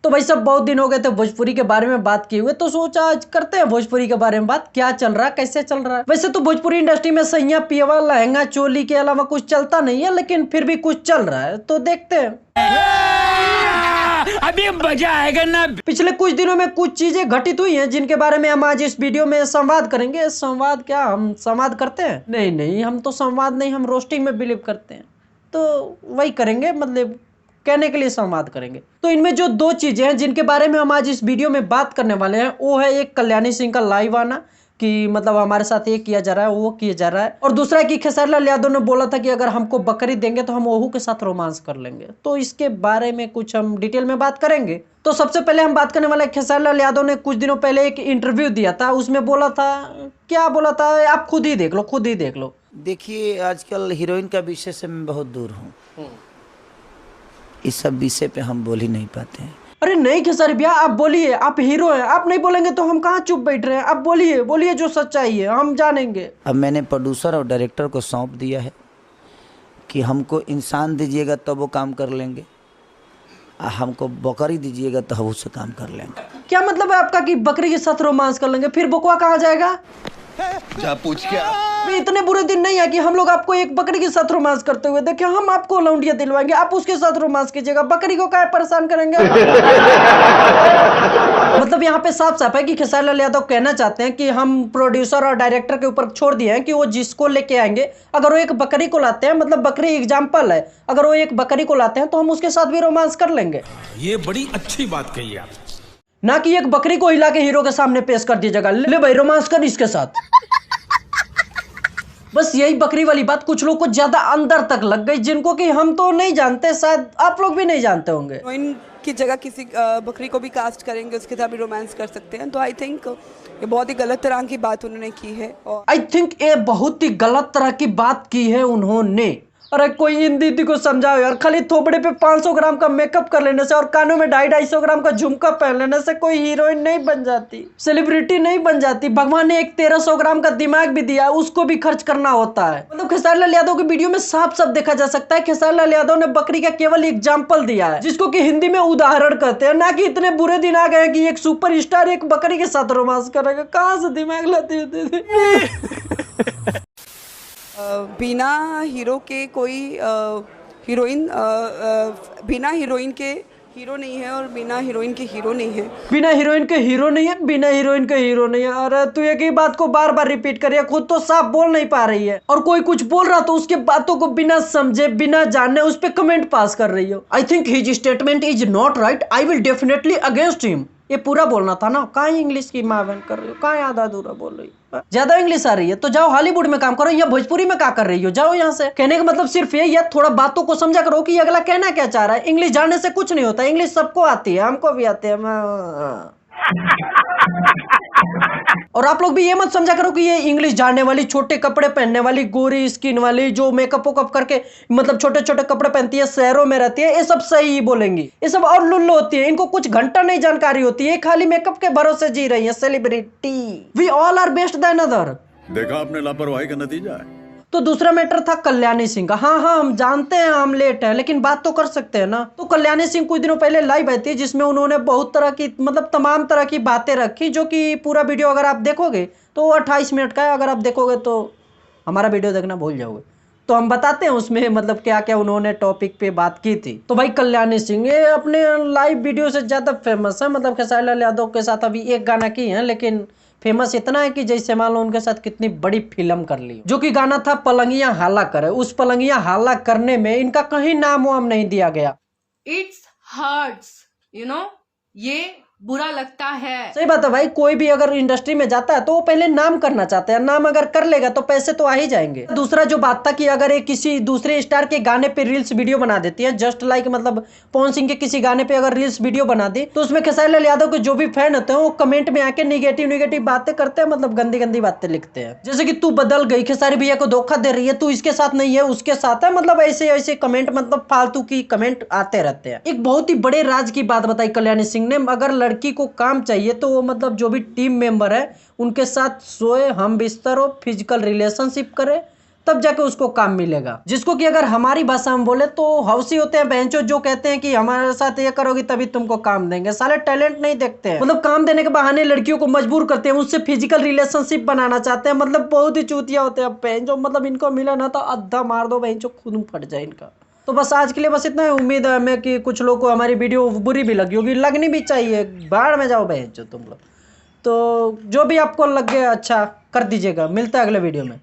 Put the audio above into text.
तो भाई सब बहुत दिन हो गए थे भोजपुरी के बारे में बात किए हुए, तो सोचा आज करते हैं भोजपुरी के बारे में बात। क्या चल रहा है, कैसे चल रहा है। वैसे तो भोजपुरी इंडस्ट्री में सैया पियवा लहंगा चोली के अलावा कुछ चलता नहीं है, लेकिन फिर भी कुछ चल रहा है, तो देखते हैं। अभी मजा आएगा ना। पिछले कुछ दिनों में कुछ चीजें घटित हुई हैं जिनके बारे में हम आज इस वीडियो में संवाद करेंगे। संवाद क्या, हम संवाद करते हैं? नहीं नहीं, हम तो संवाद नहीं, हम रोस्टिंग में बिलीव करते हैं, तो वही करेंगे, मतलब कहने के लिए संवाद करेंगे। तो इनमें जो दो चीजें हैं जिनके बारे में हम आज इस वीडियो में बात करने वाले हैं, वो है एक कल्याणी सिंह का लाइव आना कि मतलब हमारे साथ ये किया जा रहा है, वो किया जा रहा है, और दूसरा है कि खेसारी लाल यादव ने बोला था कि अगर हमको बकरी देंगे तो हम ओहू के साथ रोमांस कर लेंगे। तो इसके बारे में कुछ हम डिटेल में बात करेंगे। तो सबसे पहले हम बात करने वाले खेसारी लाल यादव ने कुछ दिनों पहले एक इंटरव्यू दिया था, उसमें बोला था, क्या बोला था आप खुद ही देख लो, खुद ही देख लो। देखिए, आजकल हीरोइन का विषय से मैं बहुत दूर हूँ। इस सब विषय पे हम बोल ही नहीं पाते हैं। अरे नहीं खेसारी भैया, आप बोलिए, आप हीरो हैं, आप नहीं बोलेंगे तो हम कहाँ चुप बैठ रहे हैं। आप बोलिए, बोलिए जो सच्चाई है हम जानेंगे। अब मैंने प्रोड्यूसर और डायरेक्टर को सौंप दिया है कि हमको इंसान दीजिएगा तब वो काम कर लेंगे, हमको बकरी दीजिएगा तो हम उससे काम कर लेंगे। क्या मतलब है आपका कि बकरी के साथ रोमांस कर लेंगे? फिर बकवा कहाँ जाएगा? जा पूछ क्या? इतने बुरे दिन नहीं है कि हम लोग आपको एक बकरी के साथ रोमांस करते हुए देखे। हम आपको लौंडिया दिलवाएंगे, आप उसके साथ रोमांस कीजिएगा, बकरी को क्या परेशान करेंगे? मतलब यहाँ पे साफ साफ है कि खेसारी लाल यादव कहना चाहते हैं कि हम प्रोड्यूसर और डायरेक्टर के ऊपर छोड़ दिए हैं कि वो जिसको लेके आएंगे, अगर वो एक बकरी को लाते हैं, मतलब बकरी एग्जाम्पल है, अगर वो एक बकरी को लाते हैं तो हम उसके साथ भी रोमांस कर लेंगे। ये बड़ी अच्छी बात कही आप। ना कि एक बकरी को हिला के हीरो के सामने पेश कर दीजिएगा, ले भाई रोमांस कर इसके साथ। बस यही बकरी वाली बात कुछ लोग को ज्यादा अंदर तक लग गई, जिनको कि हम तो नहीं जानते, शायद आप लोग भी नहीं जानते होंगे। हीरोइन की जगह किसी बकरी को भी कास्ट करेंगे, उसके साथ भी रोमांस कर सकते हैं। तो आई थिंक ये बहुत ही गलत तरह की बात उन्होंने की है। और आई थिंक ये बहुत ही गलत तरह की बात की है उन्होंने। अरे कोई इन दीदी को समझाओ यार, खाली थोपड़े पे 500 ग्राम का मेकअप कर लेने से और कानों में 250-250 ग्राम का झुमका पहन लेने से कोई हीरोइन नहीं बन जाती, सेलिब्रिटी नहीं बन जाती। भगवान ने एक 1300 ग्राम का दिमाग भी दिया, उसको भी खर्च करना होता है। मतलब खेसारी लाल यादव की वीडियो में साफ साफ देखा जा सकता है, खेसारी लाल यादव ने बकरी का केवल एग्जाम्पल दिया है, जिसको कि हिंदी में उदाहरण कहते हैं। ना कि इतने बुरे दिन आ गए कि एक सुपर स्टार एक बकरी के साथ रोमांस करेगा। कहाँ से दिमाग लाती है दीदी? बिना हीरो के कोई हीरोइन बिना हीरोइन के हीरो नहीं है और बिना हीरोइन के हीरो नहीं है। बिना हीरोइन के हीरो नहीं है, बिना हीरोइन के हीरो नहीं है। अरे तू एक ही बात को बार बार रिपीट कर रही है, खुद तो साफ बोल नहीं पा रही है, और कोई कुछ बोल रहा तो उसके बातों को बिना समझे बिना जाने उस पर कमेंट पास कर रही हो। I think his statement is not right, I will definitely against him. ये पूरा बोलना था ना, कहाँ इंग्लिश की माँ बहन कर रही हो, कहाँ आधा अधूरा बोल रही हो। ज्यादा इंग्लिश आ रही है तो जाओ हॉलीवुड में काम करो, या भोजपुरी में क्या कर रही हो, जाओ यहाँ से। कहने का मतलब सिर्फ यही है, थोड़ा बातों को समझा करो कि अगला कहना क्या चाह रहा है। इंग्लिश जानने से कुछ नहीं होता, इंग्लिश सबको आती है, हमको भी आती है। और आप लोग भी ये मत समझा करो कि ये इंग्लिश जानने वाली, छोटे कपड़े पहनने वाली, गोरी स्किन वाली, जो मेकअप वकअप करके मतलब छोटे छोटे कपड़े पहनती है, शहरों में रहती है, ये सब सही ही बोलेंगी। ये सब और लुल्लू होती है, इनको कुछ घंटा नहीं जानकारी होती है, खाली मेकअप के भरोसे जी रही है। Celebrity, we all are best than other. देखा आपने लापरवाही का नतीजा है। तो दूसरा मैटर था कल्याणी सिंह का। हाँ हाँ, हम जानते हैं हम लेट है, लेकिन बात तो कर सकते हैं ना। तो कल्याणी सिंह कुछ दिनों पहले लाइव आई थी, जिसमें उन्होंने बहुत तरह की, मतलब तमाम तरह की बातें रखी, जो कि पूरा वीडियो अगर आप देखोगे तो 28 मिनट का है। अगर आप देखोगे तो हमारा वीडियो देखना भूल जाओगे। तो हम बताते हैं उसमें मतलब क्या क्या उन्होंने टॉपिक पे बात की थी। तो भाई कल्याणी सिंह ये अपने लाइव वीडियो से ज्यादा फेमस है। मतलब खेसारी लाल यादव के साथ अभी एक गाना की है, लेकिन फेमस इतना है कि जैसे मान लो उनके साथ कितनी बड़ी फिल्म कर ली, जो कि गाना था पलंगिया हाला करे। उस पलंगिया हाला करने में इनका कहीं नाम वाम नहीं दिया गया। इट्स हर्ट्स, यू नो, ये बुरा लगता है। सही बात है भाई, कोई भी अगर इंडस्ट्री में जाता है तो वो पहले नाम करना चाहते हैं, नाम अगर कर लेगा तो पैसे तो आ ही जाएंगे। दूसरा जो बात था कि अगर ये किसी दूसरे स्टार के गाने पे रील्स वीडियो बना देती है, जस्ट लाइक मतलब पवन सिंह के किसी गाने पे अगर रील्स वीडियो बना दी, तो उसमें खेसारी लाल यादव के जो भी फैन होते हैं वो कमेंट में आके निगेटिव बातें करते हैं, मतलब गंदी गंदी बातें लिखते हैं, जैसे कि तू बदल गई, खेसारी भैया को धोखा दे रही है, तू इसके साथ नहीं है उसके साथ है, मतलब ऐसे ऐसे कमेंट, मतलब फालतू की कमेंट आते रहते हैं। एक बहुत ही बड़े राज की बात बताई कल्याणी सिंह ने, अगर लड़की को काम चाहिए तो वो मतलब जो भी टीम मेंबर है उनके साथ सोए, हम बिस्तर हो, फिजिकल रिलेशनशिप करे, तब जाके उसको काम मिलेगा। जिसको कि अगर हमारी भाषा में बोले तो हौसी होते हैं बहनचोद, जो कहते हैं कि हमारे साथ ये करोगी तभी तुमको काम देंगे। साले टैलेंट नहीं देखते हैं, मतलब काम देने के बहाने लड़कियों को मजबूर करते हैं, उससे फिजिकल रिलेशनशिप बनाना चाहते हैं। मतलब बहुत ही चूतिया होते हैं बहनचोद, मतलब इनको मिला ना तो अद्धा मार दो बहनचोद, खून फट जाए इनका। तो बस आज के लिए बस इतना ही। उम्मीद है हमें कि कुछ लोग को हमारी वीडियो बुरी भी लगी होगी, लगनी भी चाहिए, बाहर में जाओ बहनचोद तुम लोग। तो जो भी आपको लगे अच्छा कर दीजिएगा। मिलता है अगले वीडियो में।